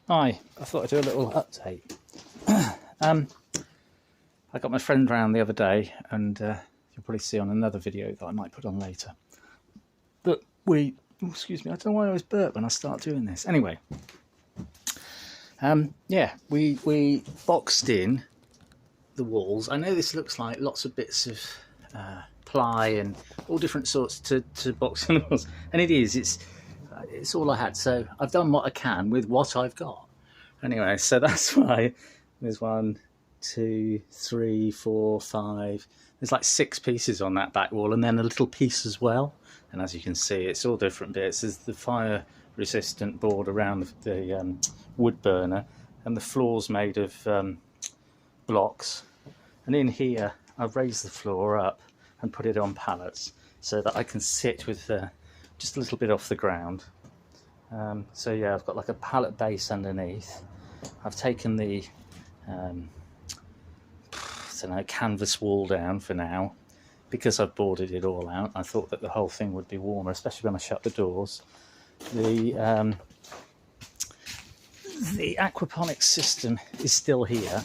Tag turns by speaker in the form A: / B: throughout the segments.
A: Hi, I thought I'd do a little update. I got my friend round the other day, and you'll probably see on another video that I might put on later. But excuse me, I don't know why I always burp when I start doing this. Anyway, we boxed in the walls. I know this looks like lots of bits of ply and all different sorts to box in the walls, and it is. It's all I had, so I've done what I can with what I've got. Anyway, so that's why there's 1, 2, 3, 4, 5. There's like 6 pieces on that back wall, and then a little piece as well. And as you can see, it's all different bits. There's the fire-resistant board around the wood burner, and the floor's made of blocks. And in here, I've raised the floor up and put it on pallets so that I can sit with just a little bit off the ground. So yeah, I've got like a pallet base underneath. I've taken the canvas wall down for now because I've boarded it all out. I thought that the whole thing would be warmer, especially when I shut the doors. The aquaponics system is still here,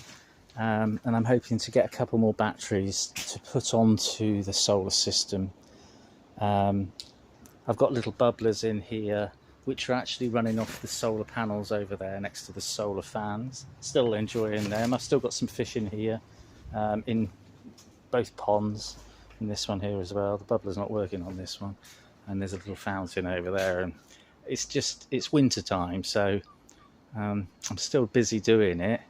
A: and I'm hoping to get a couple more batteries to put onto the solar system. I've got little bubblers in here which are actually running off the solar panels over there next to the solar fans. Still enjoying them. I've still got some fish in here, in both ponds, in this one here as well. The bubbler's not working on this one, and there's a little fountain over there, and it's winter time, so I'm still busy doing it,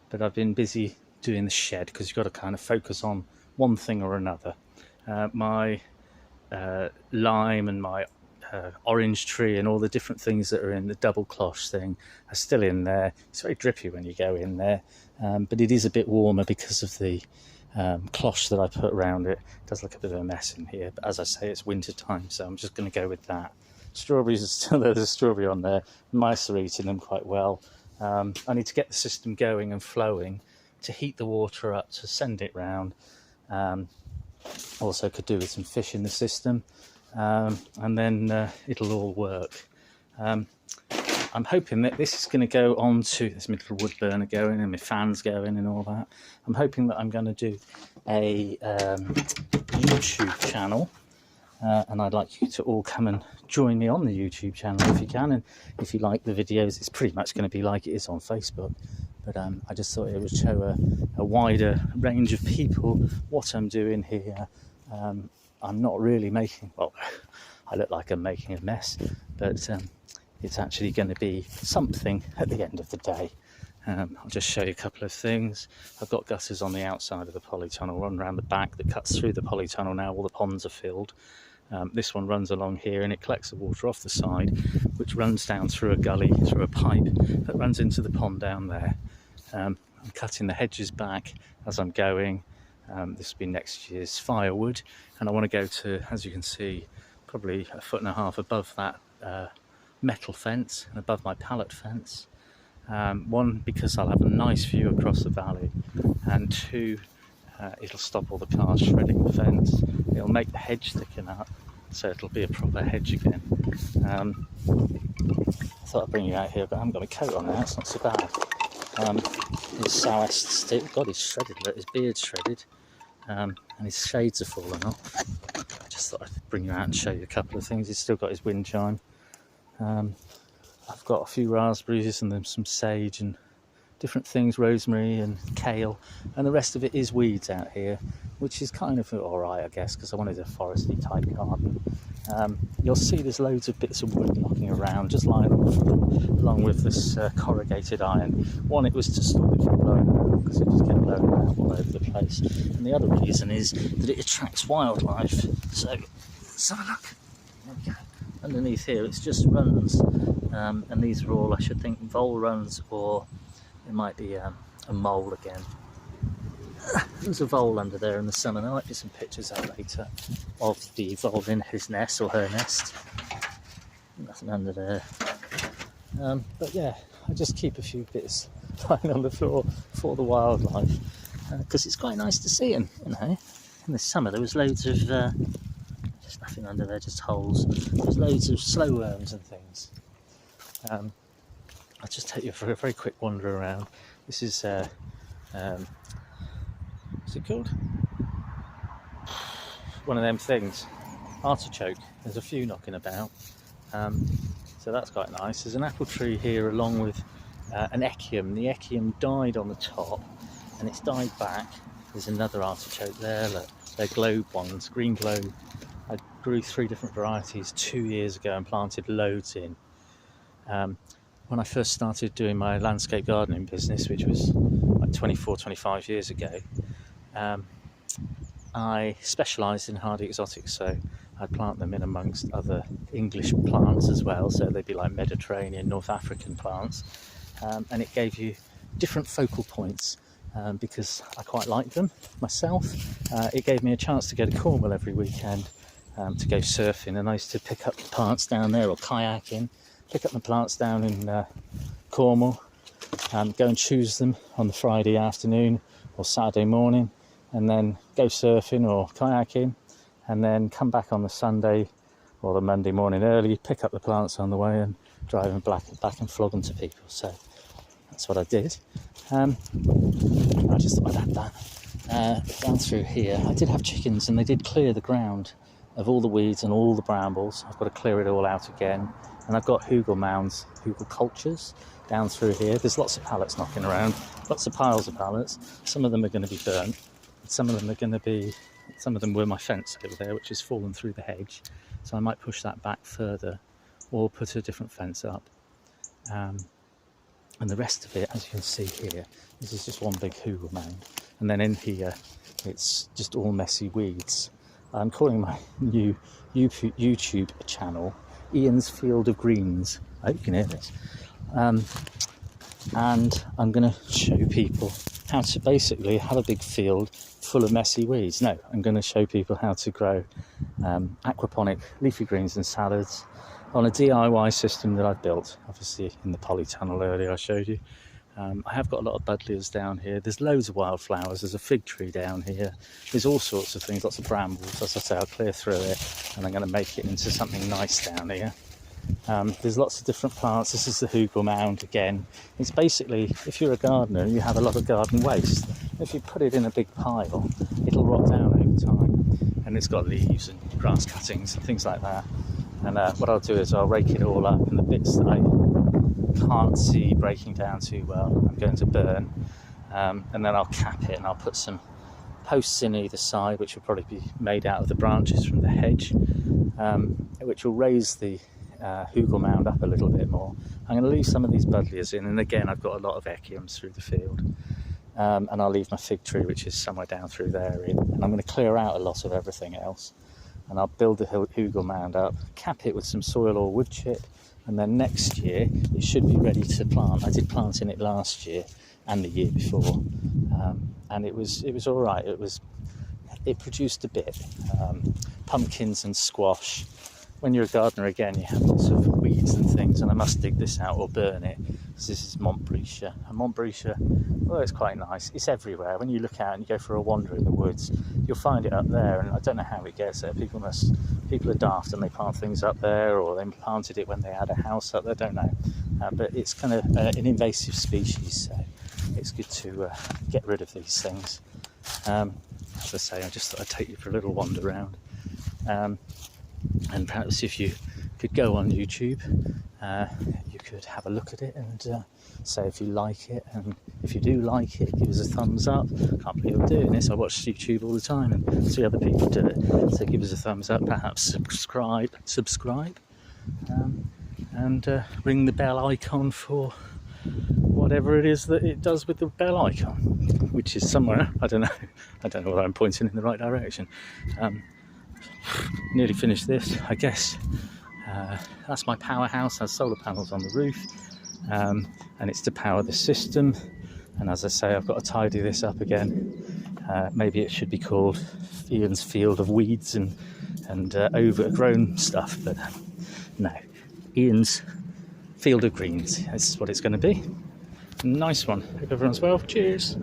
A: but I've been busy doing the shed because you've got to kind of focus on one thing or another. My lime and my orange tree and all the different things that are in the double cloche thing are still in there. It's very drippy when you go in there, but it is a bit warmer because of the cloche that I put around it. It does look a bit of a mess in here, but as I say, it's winter time, so I'm just going to go with that. Strawberries are still there. There's a strawberry on there. Mice are eating them quite well. I need to get the system going and flowing to heat the water up to send it round. Also could do with some fish in the system, and then it'll all work. I'm hoping that this is going to go on to this little wood burner going and my fans going and all that. I'm hoping that I'm going to do a YouTube channel, and I'd like you to all come and join me on the YouTube channel if you can. And if you like the videos, it's pretty much going to be like it is on Facebook. But I just thought it would show a wider range of people what I'm doing here. I'm not really making, well, I look like I'm making a mess, but it's actually going to be something at the end of the day. I'll just show you a couple of things. I've got gutters on the outside of the polytunnel, run around the back that cuts through the polytunnel now. All the ponds are filled. This one runs along here and it collects the water off the side, which runs down through a gully, through a pipe that runs into the pond down there. I'm cutting the hedges back as I'm going. This will be next year's firewood, and I want to go to, as you can see, probably 1.5 foot above that metal fence and above my pallet fence. One, because I'll have a nice view across the valley, and 2, it'll stop all the cars shredding the fence. It'll make the hedge thicken up, so it'll be a proper hedge again. I thought I'd bring you out here, but I haven't got my coat on now, it's not so bad. His sou'west stick, God, he's shredded, look, his beard's shredded, and his shades are falling off. I just thought I'd bring you out and show you a couple of things. He's still got his wind chime. I've got a few raspberries and then some sage and different things, rosemary and kale, and the rest of it is weeds out here, which is kind of alright, I guess, because I wanted a foresty type garden. You'll see there's loads of bits of wood knocking around, just lying on the floor, along with this corrugated iron. One, it was to stop it from blowing around, because it just kept blowing around all over the place. And the other reason is that it attracts wildlife. So let's have a look. There we go. Underneath here, it's just runs, and these are all, I should think, vole runs, or it might be a mole again. There's a vole under there in the summer. There might be some pictures out later of the vole in his nest or her nest. Nothing under there. But yeah, I just keep a few bits lying on the floor for the wildlife, because it's quite nice to see them, you know. In the summer there was loads of, just nothing under there, just holes. There's loads of slow worms and things. I'll just take you for a very quick wander around. This is, what's it called? One of them things, artichoke. There's a few knocking about, so that's quite nice. There's an apple tree here along with an echium. The echium died on the top and it's died back. There's another artichoke there, look, they're globe ones, green globe. I grew 3 different varieties 2 years ago and planted loads in. When I first started doing my landscape gardening business, which was like 25 years ago, I specialised in hardy exotics, so I'd plant them in amongst other English plants as well, so they'd be like Mediterranean, North African plants, and it gave you different focal points because I quite liked them myself. It gave me a chance to go to Cornwall every weekend to go surfing, and I used to pick up the plants down there, or kayaking, pick up the plants down in Cornwall, go and choose them on the Friday afternoon or Saturday morning, and then go surfing or kayaking, and then come back on the Sunday or the Monday morning early, pick up the plants on the way and drive them back and flog them to people. So that's what I did. I just thought I'd add that. Down through here, I did have chickens and they did clear the ground of all the weeds and all the brambles. I've got to clear it all out again. And I've got Huglelkulturs down through here. There's lots of pallets knocking around, lots of piles of pallets. Some of them are going to be burnt. Some of them were my fence over there, which has fallen through the hedge. So I might push that back further or put a different fence up. And the rest of it, as you can see here, this is just one big hugel mound. And then in here, it's just all messy weeds. I'm calling my new YouTube channel Ian's Field of Greens. I hope you can hear this. And I'm going to show people how to basically have a big field full of messy weeds. No, I'm going to show people how to grow aquaponic leafy greens and salads on a DIY system that I've built, obviously in the polytunnel earlier I showed you. I have got a lot of buddleias down here. There's loads of wildflowers. There's a fig tree down here. There's all sorts of things, lots of brambles. As I say, I'll clear through it and I'm going to make it into something nice down here. There's lots of different plants. This is the hugel mound again. It's basically, if you're a gardener and you have a lot of garden waste, if you put it in a big pile, it'll rot down over time. And it's got leaves and grass cuttings and things like that. And what I'll do is I'll rake it all up, and the bits that I can't see breaking down too well, I'm going to burn. And then I'll cap it and I'll put some posts in either side, which will probably be made out of the branches from the hedge, which will raise the hugel mound up a little bit more. I'm going to leave some of these buddleias in, and again I've got a lot of echiums through the field, and I'll leave my fig tree, which is somewhere down through there, in, and I'm going to clear out a lot of everything else, and I'll build the hugel mound up, cap it with some soil or wood chip, and then next year it should be ready to plant. I did plant in it last year and the year before, and it was all right. It produced a bit, pumpkins and squash. When you're a gardener, again, you have lots of weeds and things, and I must dig this out or burn it, because this is Montbretia. And Montbretia, well, it's quite nice. It's everywhere. When you look out and you go for a wander in the woods, you'll find it up there, and I don't know how it gets there. People are daft and they plant things up there, or they planted it when they had a house up there, don't know. But it's kind of an invasive species, so it's good to get rid of these things. As I say, I just thought I'd take you for a little wander around. And perhaps if you could go on YouTube, you could have a look at it and say if you like it, and if you do like it, give us a thumbs up. Can't believe I'm doing this. I watch YouTube all the time and see other people do it, so give us a thumbs up, perhaps subscribe, and ring the bell icon for whatever it is that it does with the bell icon, which is somewhere, I don't know whether I'm pointing in the right direction. Nearly finished this, I guess. That's my powerhouse, has solar panels on the roof, and it's to power the system. And as I say, I've got to tidy this up again. Maybe it should be called Ian's Field of Weeds and overgrown stuff, but no, Ian's Field of Greens. This is what it's going to be. Nice one. Hope everyone's well. Cheers.